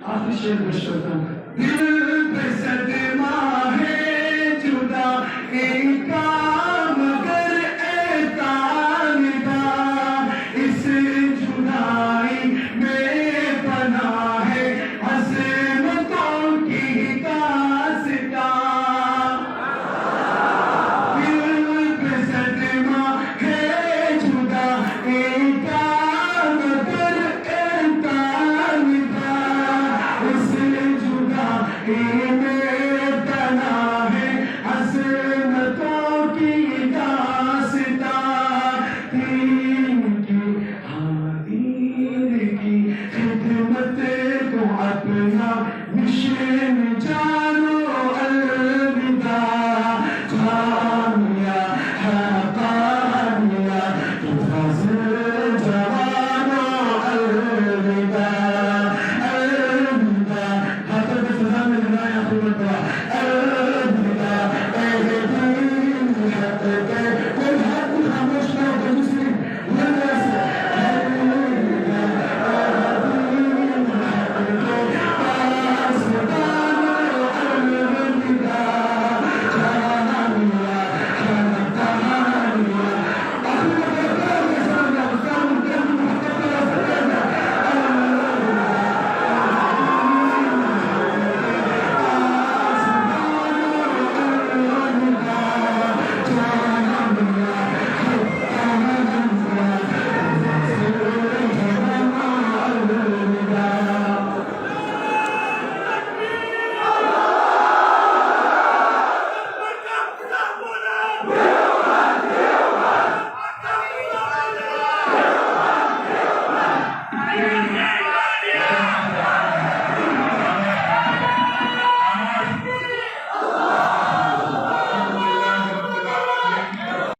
आखिरी शेर में श्रोता दिल पे सदमा है जुदा एक काम कर एतानिदा इस जुदाई में बना है अज़मतों की दास्तां दिल पे सदमा है जुदा एक काम कर एतानिदा इस जुदाई में बना है अज़मतों की दास्तां दीन की हाँ दीन की खिदमत को अपना